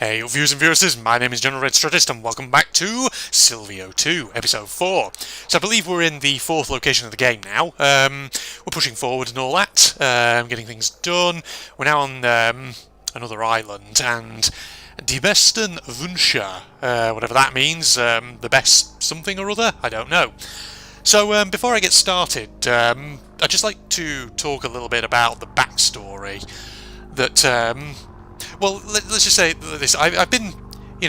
Hey viewers and viewers, my name is General Red Strategist and welcome back to Sylvio 2, Episode 4. So I believe we're in the fourth location of the game now. We're pushing forward and all that, getting things done. We're now on another island, and Die besten Wünsche, whatever that means, the best something or other, I don't know. So before I get started, I'd just like to talk a little bit about the backstory that... well, let's just say this. I've been,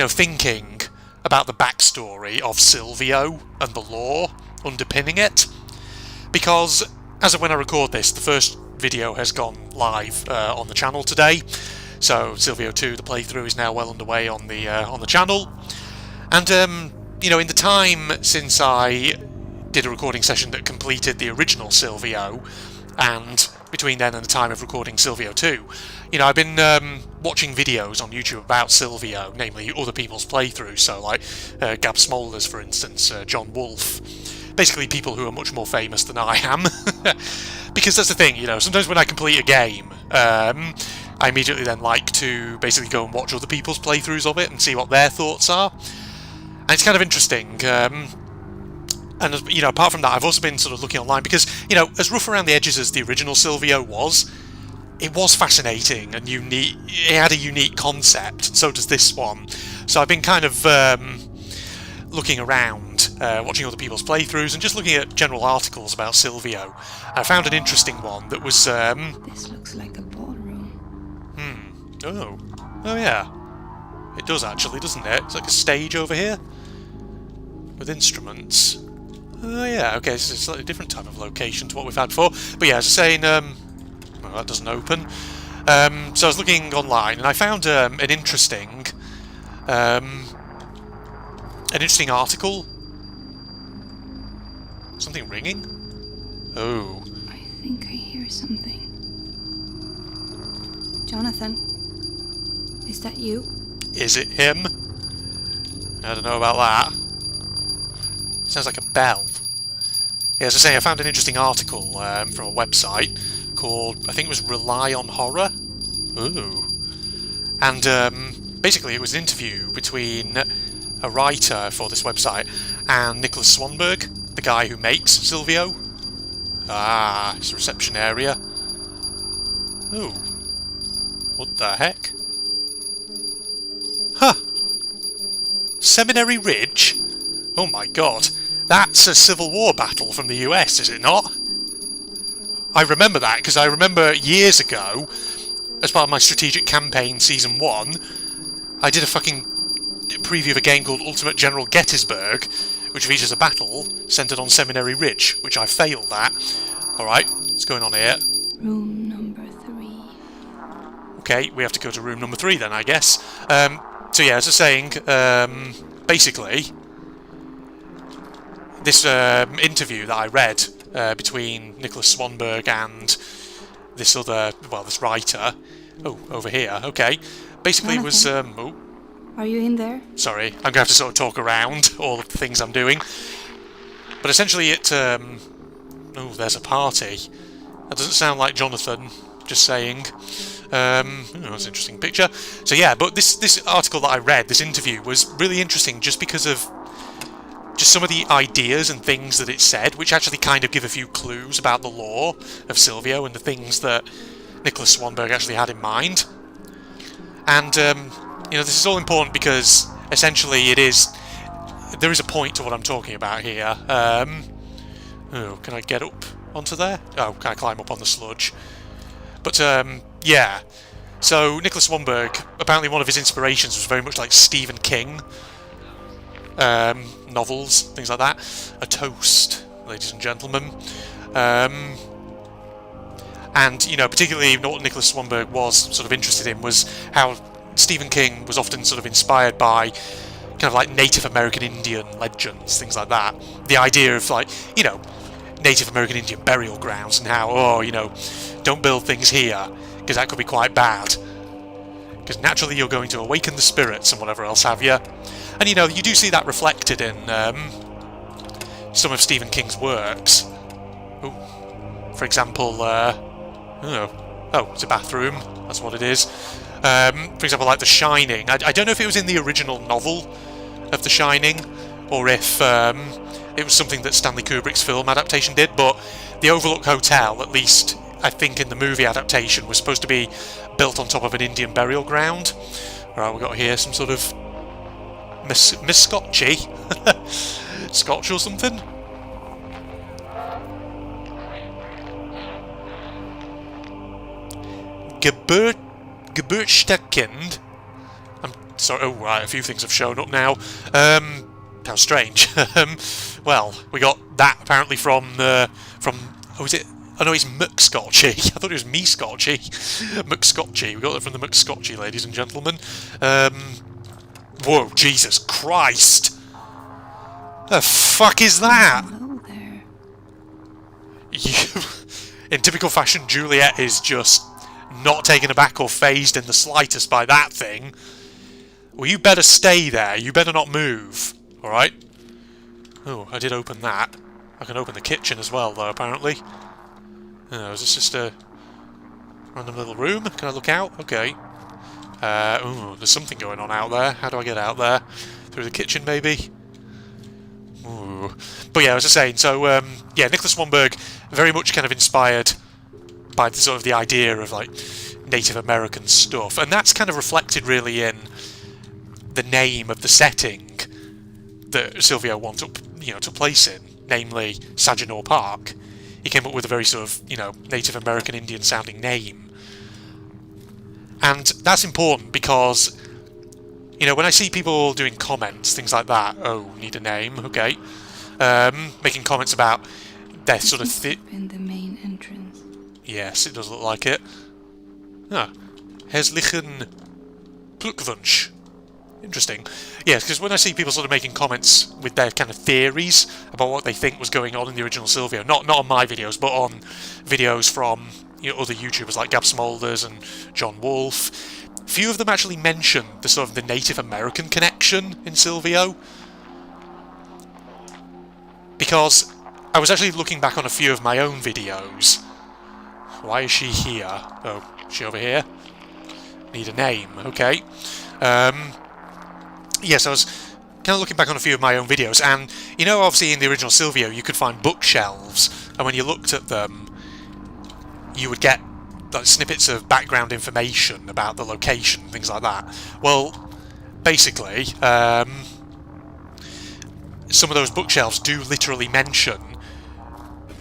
thinking about the backstory of Sylvio and the lore underpinning it, because as of when I record this, the first video has gone live on the channel today. So Sylvio 2, the playthrough, is now well underway on the channel, and in the time since I did a recording session that completed the original Sylvio, and between then and the time of recording Sylvio 2, I've been watching videos on YouTube about Sylvio, namely other people's playthroughs, so like Gab Smolders, for instance, John Wolfe, basically people who are much more famous than I am. Because that's the thing, sometimes when I complete a game, I immediately then like to basically go and watch other people's playthroughs of it and see what their thoughts are. And it's kind of interesting. And apart from that, I've also been sort of looking online because, as rough around the edges as the original Sylvio was, it was fascinating and unique. It had a unique concept, and so does this one. So I've been kind of looking around, watching other people's playthroughs, and just looking at general articles about Sylvio. I found an interesting one that was... This looks like a ballroom. Oh yeah. It does actually, doesn't it? It's like a stage over here with instruments. Oh yeah, okay, this is a slightly different type of location to what we've had before. But yeah, as I was saying, well, that doesn't open. So I was looking online, and I found an interesting article. Something ringing? Oh. I think I hear something. Jonathan, is that you? Is it him? I don't know about that. Sounds like a bell. Yeah, as I say, I found an interesting article from a website called, I think it was Rely on Horror. Ooh. And basically it was an interview between a writer for this website and Nicholas Swanberg, the guy who makes Sylvio. Ah, it's a reception area. Ooh. What the heck? Huh. Seminary Ridge? Oh my god. That's a Civil War battle from the US, is it not? I remember that, because I remember years ago, as part of my strategic campaign Season 1, I did a fucking preview of a game called Ultimate General Gettysburg, which features a battle centred on Seminary Ridge, which I failed at. Alright, what's going on here? Room number 3. Okay, we have to go to room number 3 then, I guess. So yeah, as I was saying, basically... this interview that I read between Nicholas Swanberg and this other, well, this writer, over here, okay, basically was, Are you in there? sorry, I'm going to have to sort of talk around all of the things I'm doing, but essentially it, there's a party. That doesn't sound like Jonathan, just saying. That's an interesting picture. So yeah, but this article that I read, this interview, was really interesting just because of just some of the ideas and things that it said, which actually kind of give a few clues about the lore of Sylvio and the things that Nicholas Swanberg actually had in mind. And, this is all important because, essentially, there is a point to what I'm talking about here. Can I get up onto there? Oh, can I climb up on the sludge? But, yeah. So, Nicholas Swanberg, apparently one of his inspirations was very much like Stephen King. Novels, things like that. A toast, ladies and gentlemen. And, particularly what Nicholas Swanberg was sort of interested in was how Stephen King was often sort of inspired by kind of like Native American Indian legends, things like that. The idea of like, Native American Indian burial grounds and how, don't build things here, because that could be quite bad. Because naturally you're going to awaken the spirits and whatever else have you. And you do see that reflected in some of Stephen King's works. Ooh. For example, it's a bathroom, that's what it is. For example, like The Shining. I don't know if it was in the original novel of The Shining, or if it was something that Stanley Kubrick's film adaptation did, but the Overlook Hotel, at least I think in the movie adaptation, was supposed to be built on top of an Indian burial ground. Right, we've got here some sort of Scotchy. Scotch or something? Geburtstagskind. I'm sorry. Oh, right. A few things have shown up now. How strange. Well, we got that apparently from. Oh, is it? Oh no, it's McScotchy. I thought it was me Scotchy. McScotchy. We got that from the McScotchy, ladies and gentlemen. Whoa, Jesus Christ! The fuck is that? Hello there. In typical fashion, Juliet is just not taken aback or fazed in the slightest by that thing. Well, you better stay there. You better not move. Alright? Oh, I did open that. I can open the kitchen as well, though, apparently. Oh, is this just a random little room? Can I look out? Okay. Ooh, there's something going on out there. How do I get out there? Through the kitchen, maybe? Ooh. But yeah, I was just saying, so, yeah, Nicholas Swanberg, very much kind of inspired by the sort of the idea of, like, Native American stuff. And that's kind of reflected, really, in the name of the setting that Sylvio took place in, namely Saginaw Park. He came up with a very sort of, Native American Indian sounding name. And that's important because, when I see people doing comments, things like that, oh, need a name, okay, making comments about their sort of in the main entrance. Yes, it does look like it. Ah, Herzlichen Glückwunsch. Interesting. Yes, because when I see people sort of making comments with their kind of theories about what they think was going on in the original Sylvio, not on my videos, but on videos from other YouTubers like Gab Smolders and John Wolfe, few of them actually mention the sort of the Native American connection in Sylvio. Because I was actually looking back on a few of my own videos. Why is she here? Oh, is she over here? Need a name, okay. Yes, I was kind of looking back on a few of my own videos, and, obviously in the original Sylvio you could find bookshelves, and when you looked at them, you would get like snippets of background information about the location, things like that. Well, basically, some of those bookshelves do literally mention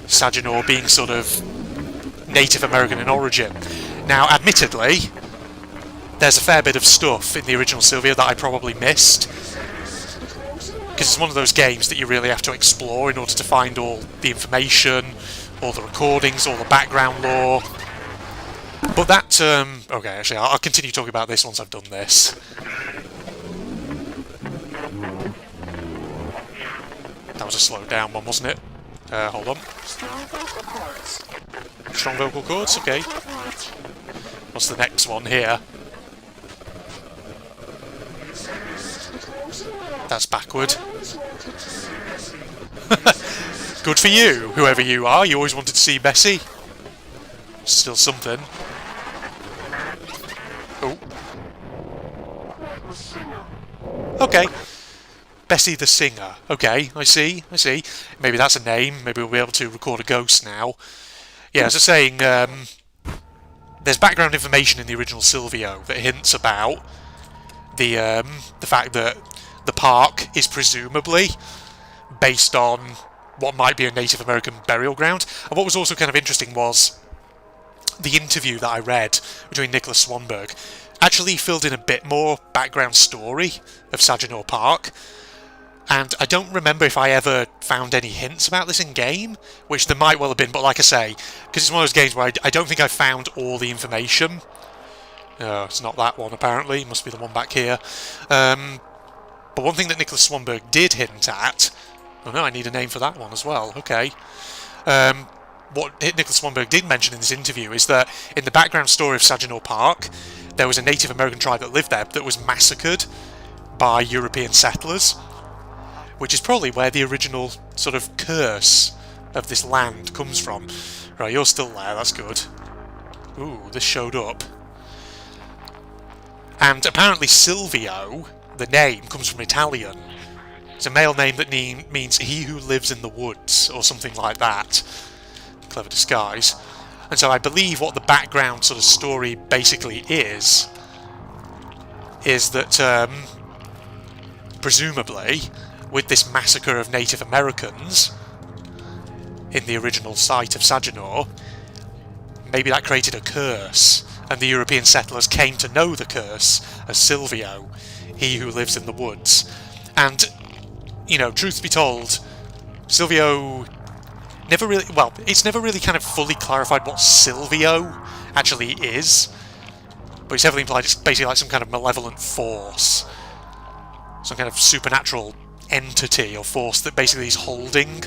Saginaw being sort of Native American in origin. Now, admittedly, there's a fair bit of stuff in the original Sylvia that I probably missed, because it's one of those games that you really have to explore in order to find all the information, all the recordings, all the background lore. But that, okay, actually, I'll continue talking about this once I've done this. That was a slowed down one, wasn't it? Hold on. Strong vocal cords, okay. What's the next one here? That's backward. Good for you, whoever you are. You always wanted to see Bessie. Still something. Oh. Okay. Bessie the singer. Okay, I see. Maybe that's a name. Maybe we'll be able to record a ghost now. Yeah, as I was saying, there's background information in the original Sylvio that hints about the fact that the park is presumably based on what might be a Native American burial ground. And what was also kind of interesting was the interview that I read between Nicholas Swanberg actually filled in a bit more background story of Saginaw Park. And I don't remember if I ever found any hints about this in game, which there might well have been, but like I say, because it's one of those games where I don't think I found all the information. Oh, it's not that one apparently, it must be the one back here. But one thing that Nicholas Swanberg did hint at... Oh no, I need a name for that one as well, okay. What Nicholas Swanberg did mention in this interview is that in the background story of Saginaw Park, there was a Native American tribe that lived there that was massacred by European settlers, which is probably where the original sort of curse of this land comes from. Right, you're still there, that's good. Ooh, this showed up. And apparently Sylvio, the name, comes from Italian. It's a male name that means he who lives in the woods, or something like that. Clever disguise. And so I believe what the background sort of story basically is that, presumably, with this massacre of Native Americans in the original site of Saginaw, maybe that created a curse, and the European settlers came to know the curse as Sylvio, he who lives in the woods. And, you know, truth be told, Sylvio never really... Well, it's never really kind of fully clarified what Sylvio actually is, but it's heavily implied it's basically like some kind of malevolent force. Some kind of supernatural entity or force that basically is holding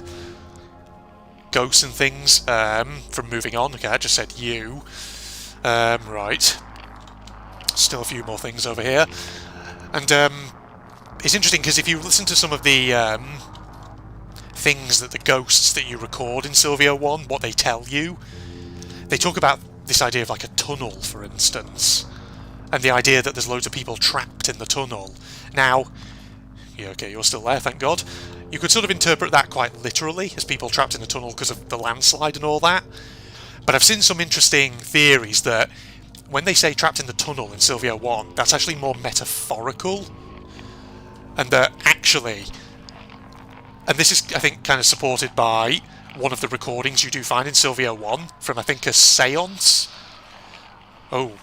ghosts and things from moving on. Okay, I just said you. Right. Still a few more things over here. And it's interesting because if you listen to some of the things that the ghosts that you record in Sylvio 1, what they tell you, they talk about this idea of like a tunnel, for instance, and the idea that there's loads of people trapped in the tunnel. Now, yeah, okay, you're still there, thank God. You could sort of interpret that quite literally, as people trapped in the tunnel because of the landslide and all that. But I've seen some interesting theories that when they say trapped in the tunnel in Sylvio 1, that's actually more metaphorical. And that actually, and this is, I think, kind of supported by one of the recordings you do find in Sylvio 1 from, I think, a seance. Oh,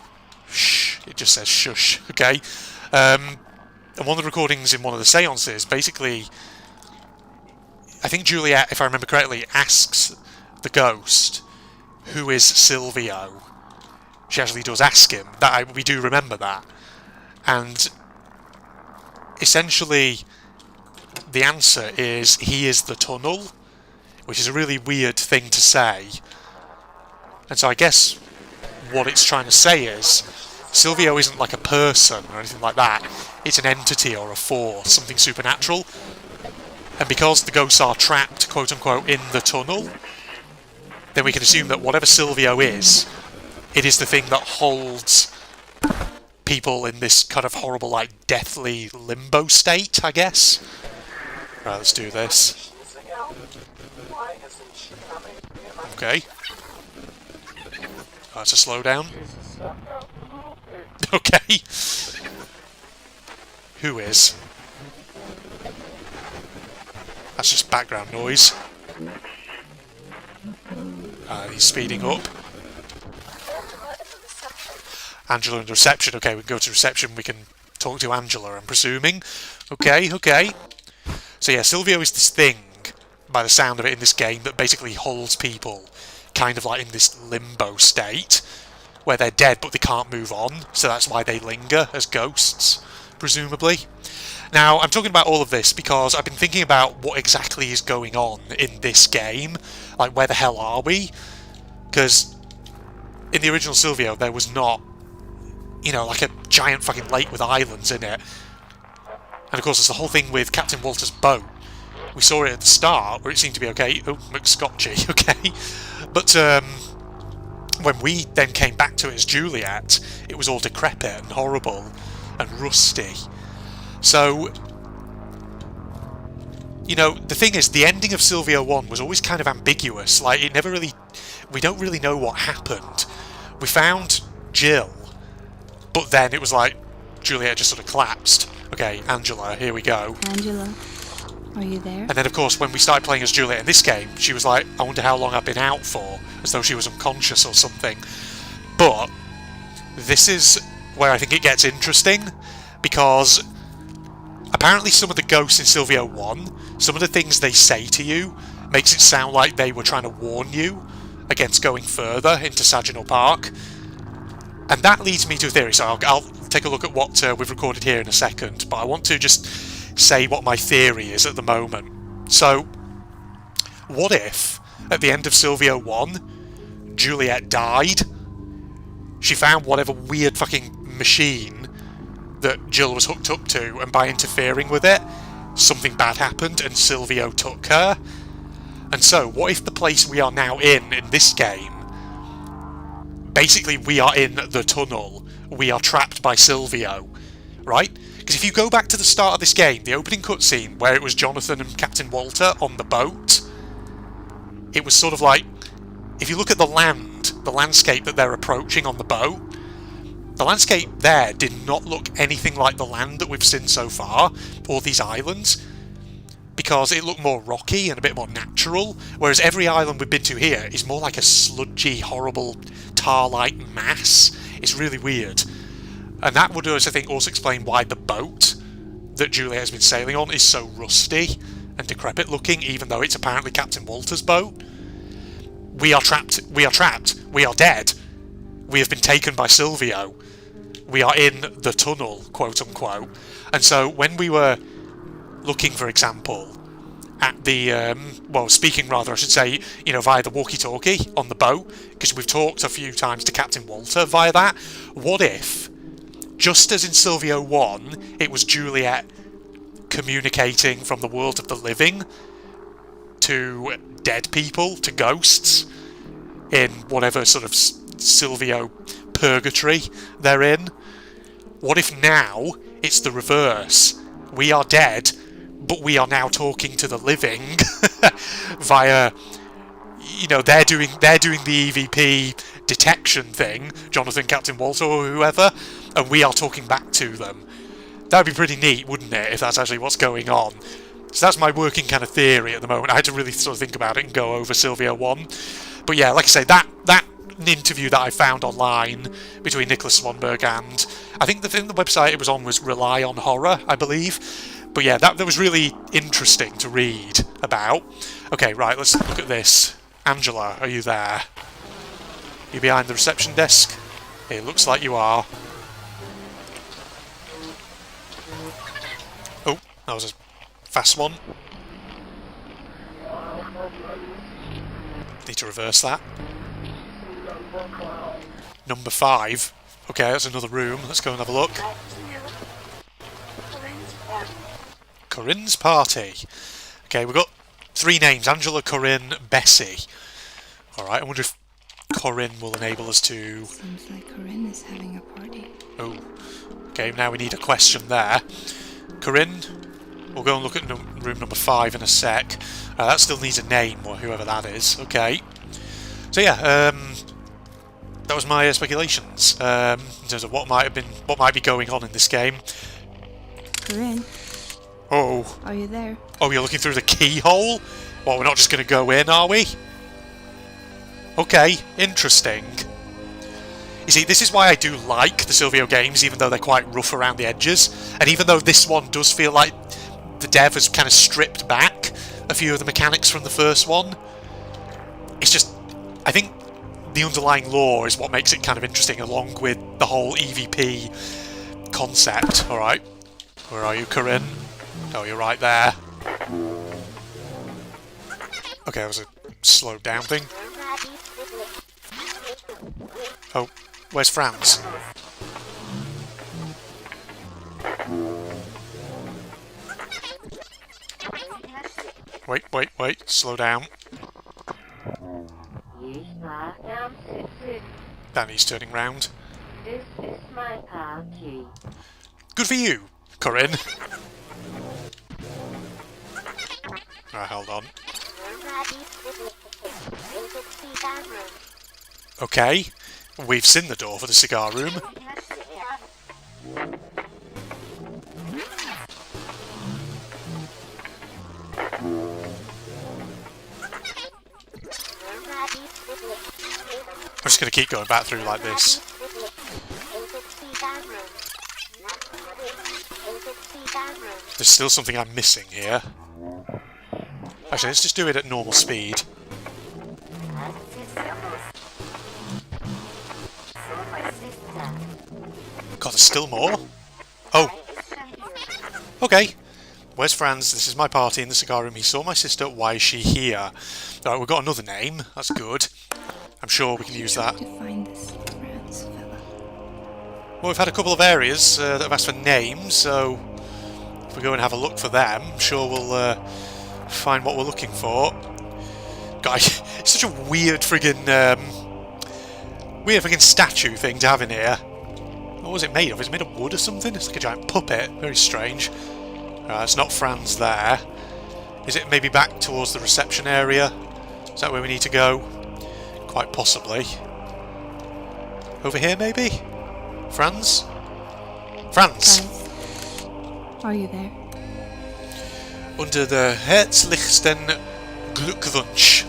shh, it just says shush, okay. And one of the recordings in one of the seances, basically, I think Juliet, if I remember correctly, asks the ghost, who is Sylvio? She actually does ask him. We do remember that. And essentially, the answer is, he is the tunnel, which is a really weird thing to say. And so I guess what it's trying to say is, Sylvio isn't like a person or anything like that. It's an entity or a force, something supernatural. And because the ghosts are trapped, quote-unquote, in the tunnel, then we can assume that whatever Sylvio is, it is the thing that holds people in this kind of horrible, like, deathly limbo state, I guess. Right, let's do this. Okay. That's a slowdown. Okay. Who is? That's just background noise. He's speeding up. Angela and reception. Okay, we can go to reception. We can talk to Angela, I'm presuming. Okay, okay. So yeah, Sylvio is this thing, by the sound of it in this game, that basically holds people kind of like in this limbo state, where they're dead but they can't move on, so that's why they linger as ghosts, presumably. Now, I'm talking about all of this because I've been thinking about what exactly is going on in this game. Like, where the hell are we? Because in the original Sylvio, there was not, you know, like a giant fucking lake with islands in it. And of course, there's the whole thing with Captain Walter's boat. We saw it at the start, where it seemed to be okay. Oh, McScotchy, okay. But when we then came back to it as Juliet, it was all decrepit and horrible and rusty. So, you know, the thing is, the ending of Sylvio 1 was always kind of ambiguous. Like, it never really... We don't really know what happened. We found Jill, but then it was like Juliet just sort of collapsed. Okay, Angela, here we go. Angela, are you there? And then, of course, when we started playing as Juliet in this game, she was like, I wonder how long I've been out for, as though she was unconscious or something. But this is where I think it gets interesting, because apparently some of the ghosts in Sylvio 1, some of the things they say to you makes it sound like they were trying to warn you against going further into Saginaw Park. And that leads me to a theory, so I'll take a look at what we've recorded here in a second, but I want to just say what my theory is at the moment. So, what if, at the end of Sylvio 1, Juliet died? She found whatever weird fucking machine that Jill was hooked up to, and by interfering with it, something bad happened and Sylvio took her. And so, what if the place we are now in this game, basically we are in the tunnel we are trapped by Sylvio, right? Because if you go back to the start of this game, the opening cutscene where it was Jonathan and Captain Walter on the boat, it was sort of like, if you look at the landscape that they're approaching on the boat, the landscape there did not look anything like the land that we've seen so far, or these islands, because it looked more rocky and a bit more natural, whereas every island we've been to here is more like a sludgy, horrible, tar-like mass. It's really weird. And that would, I think, also explain why the boat that Juliet has been sailing on is so rusty and decrepit looking, even though it's apparently Captain Walter's boat. We are trapped. We are trapped. We are dead. We have been taken by Sylvio. We are in the tunnel, quote unquote. And so when we were looking, for example, at the, speaking rather, I should say, via the walkie-talkie on the boat, because we've talked a few times to Captain Walter via that, what if, just as in Sylvio 1, it was Juliet communicating from the world of the living to dead people, to ghosts, in whatever sort of Sylvio purgatory they're in? What if now it's the reverse? We are dead, but we are now talking to the living via, they're doing the EVP detection thing, Jonathan, Captain Walter, or whoever, and we are talking back to them. That'd be pretty neat, wouldn't it, if that's actually what's going on? So that's my working kind of theory at the moment. I had to really sort of think about it and go over Sylvia 1. But yeah, like I say, that interview that I found online between Nicholas Swanberg and, I think the website it was on was Rely on Horror, I believe. But yeah, that was really interesting to read about. Okay, right, let's look at this. Angela, are you there? You behind the reception desk? It looks like you are. Oh, that was a fast one. Need to reverse that. Number 5. Okay, that's another room. Let's go and have a look. Corinne's party. Okay, we've got 3 names. Angela, Corinne, Bessie. Alright, I wonder if Corinne will enable us to... Seems like Corinne is having a party. Oh. Okay, now we need a question there. Corinne, we'll go and look at room number 5 in a sec. That still needs a name, or whoever that is. Okay. So yeah, that was my speculations in terms of what might be going on in this game. Corinne? Oh. Are you there? Oh, you're looking through the keyhole? Well, we're not just going to go in, are we? Okay, interesting. You see, this is why I do like the Sylvio games, even though they're quite rough around the edges. And even though this one does feel like the dev has kind of stripped back a few of the mechanics from the first one, it's just, I think the underlying lore is what makes it kind of interesting, along with the whole EVP concept. Alright, where are you, Corinne? Oh, you're right there. Okay, that was a slowed down thing. Oh, where's Franz? Wait, slow down. Danny's turning round. This is my party. Good for you, Corinne. Right, hold on. Okay, we've seen the door for the cigar room. I'm just going to keep going back through like this. There's still something I'm missing here. Actually, let's just do it at normal speed. God, there's still more? Oh. Okay. Where's Franz? This is my party in the cigar room. He saw my sister. Why is she here? Alright, we've got another name. That's good. I'm sure we can use that. To find this Franz fella. Well, we've had a couple of areas that have asked for names, so if we go and have a look for them, I'm sure we'll find what we're looking for. God, it's such a weird friggin' statue thing to have in here. What was it made of? Is it made of wood or something? It's like a giant puppet. Very strange. It's not Franz there. Is it maybe back towards the reception area? Is that where we need to go? Quite possibly. Over here, maybe? Franz? Franz! Guys, are you there? Under the herzlichsten Glückwunsch.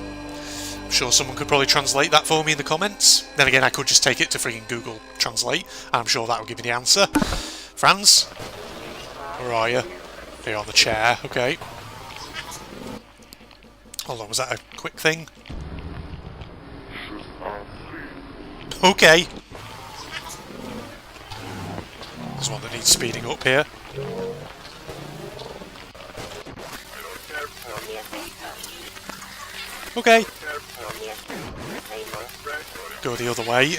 I'm sure someone could probably translate that for me in the comments. Then again, I could just take it to freaking Google Translate, and I'm sure that will give me the answer. Franz? Where are you? You're on the chair, okay. Hold on, was that a quick thing? Okay. There's one that needs speeding up here. Okay. Go the other way.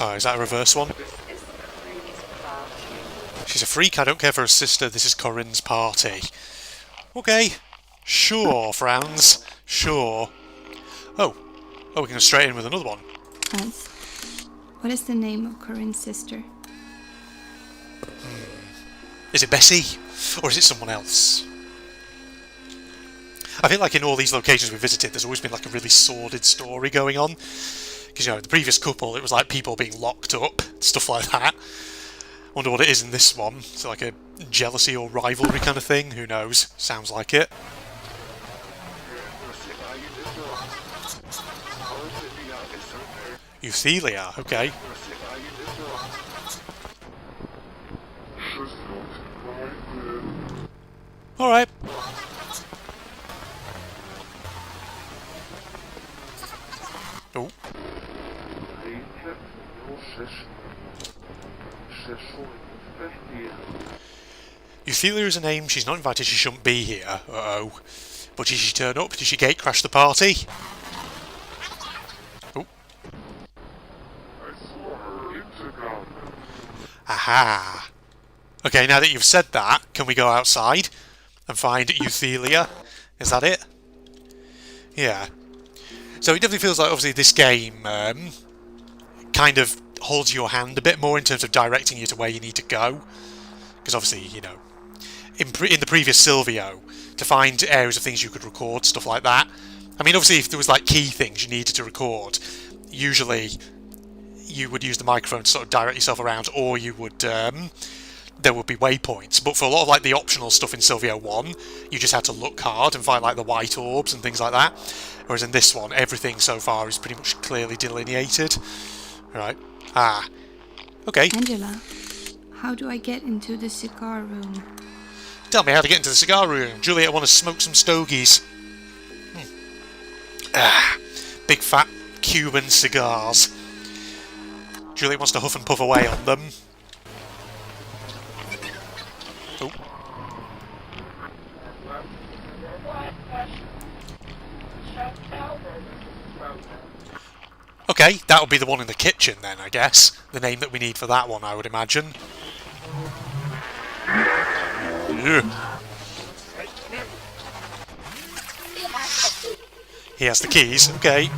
Oh, is that a reverse one? She's a freak, I don't care for her sister, this is Corinne's party. Okay. Sure, Franz. Sure. Oh, we can go straight in with another one. Franz, what is the name of Corinne's sister? Is it Bessie? Or is it someone else? I feel like in all these locations we visited, there's always been like a really sordid story going on. Because, you know, in the previous couple, it was like people being locked up, stuff like that. Wonder what it is in this one. Is it like a jealousy or rivalry kind of thing? Who knows? Sounds like it. Euthelia, okay. Alright. Oh. Euthelia is a name. She's not invited. She shouldn't be here. Uh-oh. But did she turn up? Did she gate crash the party? Oh. Aha. Okay, now that you've said that, can we go outside and find Euthelia? Is that it? Yeah. So it definitely feels like, obviously, this game kind of holds your hand a bit more in terms of directing you to where you need to go. Because obviously, you know, in the previous Sylvio, to find areas of things you could record, stuff like that. I mean, obviously, if there was like key things you needed to record, usually you would use the microphone to sort of direct yourself around, or you would there would be waypoints. But for a lot of like the optional stuff in Sylvio 1, you just had to look hard and find like the white orbs and things like that. Whereas in this one, everything so far is pretty much clearly delineated. Right. Ah. Okay. Angela, how do I get into the cigar room? Tell me how to get into the cigar room. Juliet, I want to smoke some stogies. Ah. Big fat Cuban cigars. Juliet wants to huff and puff away on them. Oh. Okay, that'll be the one in the kitchen then, I guess. The name that we need for that one, I would imagine. Yeah. He has the keys, okay.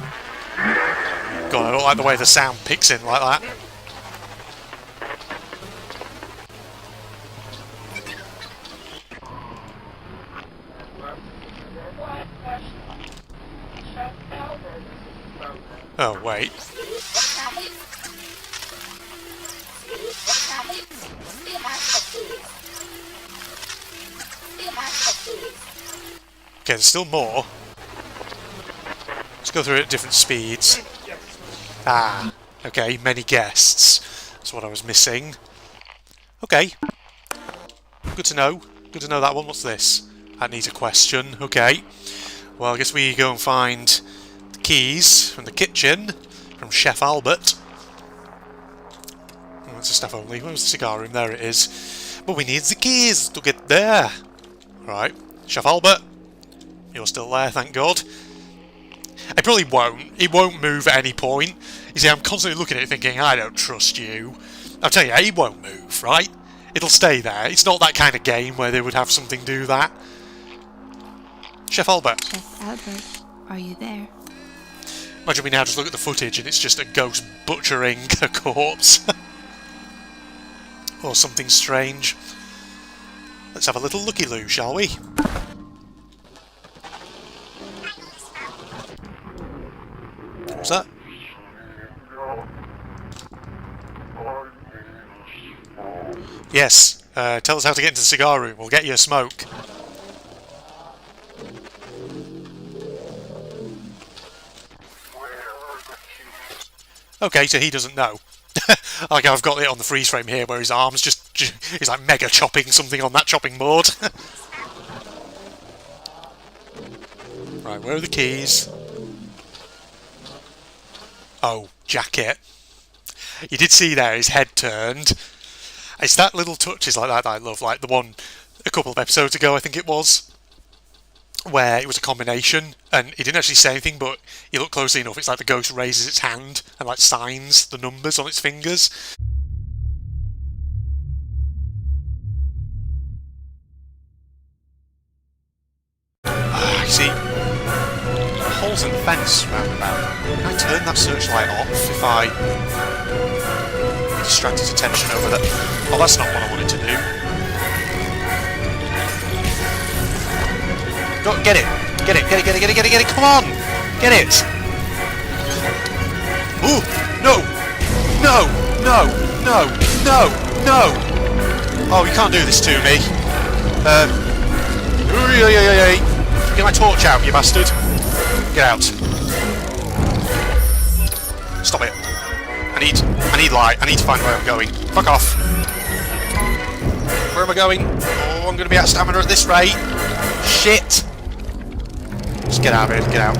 God, I don't like the way the sound picks in like that. Oh, wait. Okay, there's still more. Let's go through it at different speeds. Ah, okay, many guests. That's what I was missing. Okay. Good to know. Good to know that one. What's this? That needs a question. Okay. Well, I guess we go and find the keys from the kitchen from Chef Albert. Oh, that's a staff only. Where's the cigar room? There it is. But we need the keys to get there. Right. Chef Albert. You're still there, thank God. I probably won't. It won't move at any point. You see, I'm constantly looking at it thinking, I don't trust you. I'll tell you, it won't move, right? It'll stay there. It's not that kind of game where they would have something do that. Chef Albert. Chef Albert, are you there? Imagine we now just look at the footage and it's just a ghost butchering a corpse. Or something strange. Let's have a little looky-loo, shall we? What was that? Yes, tell us how to get into the cigar room. We'll get you a smoke. Okay, so he doesn't know. Like I've got it on the freeze frame here where his arm's he's like mega chopping something on that chopping board. Right, where are the keys? Oh, jacket. You did see there his head turned. It's that little touches like that I love, like the one a couple of episodes ago I think it was, where it was a combination and he didn't actually say anything, but you look closely enough, it's like the ghost raises its hand and like signs the numbers on its fingers. Ah, you see, holes in the fence roundabout. Can I turn that searchlight off if I distract its attention over there? Oh, that's not what I wanted to do. Go, get it! Get it! Get it! Get it! Get it! Get it! Get it! Come on! Get it! Ooh! No! No! No! No! No! No! Oh, you can't do this to me. Get my torch out, you bastard! Get out! Stop it! I need light. I need to find where I'm going. Fuck off! Where am I going? Oh, I'm going to be out of stamina at this rate. Shit! Just get out of here, get out.